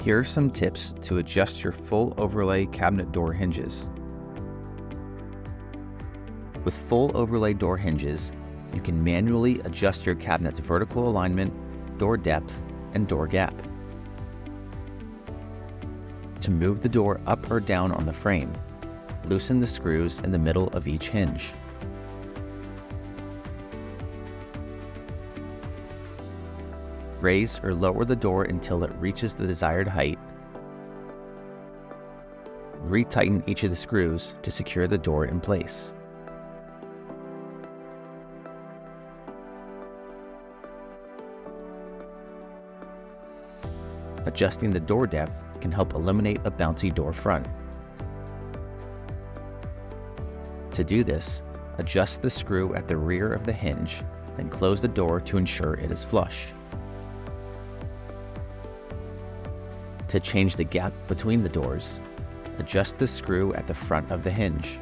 Here are some tips to adjust your full overlay cabinet door hinges. With full overlay door hinges, you can manually adjust your cabinet's vertical alignment, door depth, and door gap. To move the door up or down on the frame, loosen the screws in the middle of each hinge. Raise or lower the door until it reaches the desired height. Retighten each of the screws to secure the door in place. Adjusting the door depth can help eliminate a bouncy door front. To do this, adjust the screw at the rear of the hinge, then close the door to ensure it is flush. To change the gap between the doors, adjust the screw at the front of the hinge.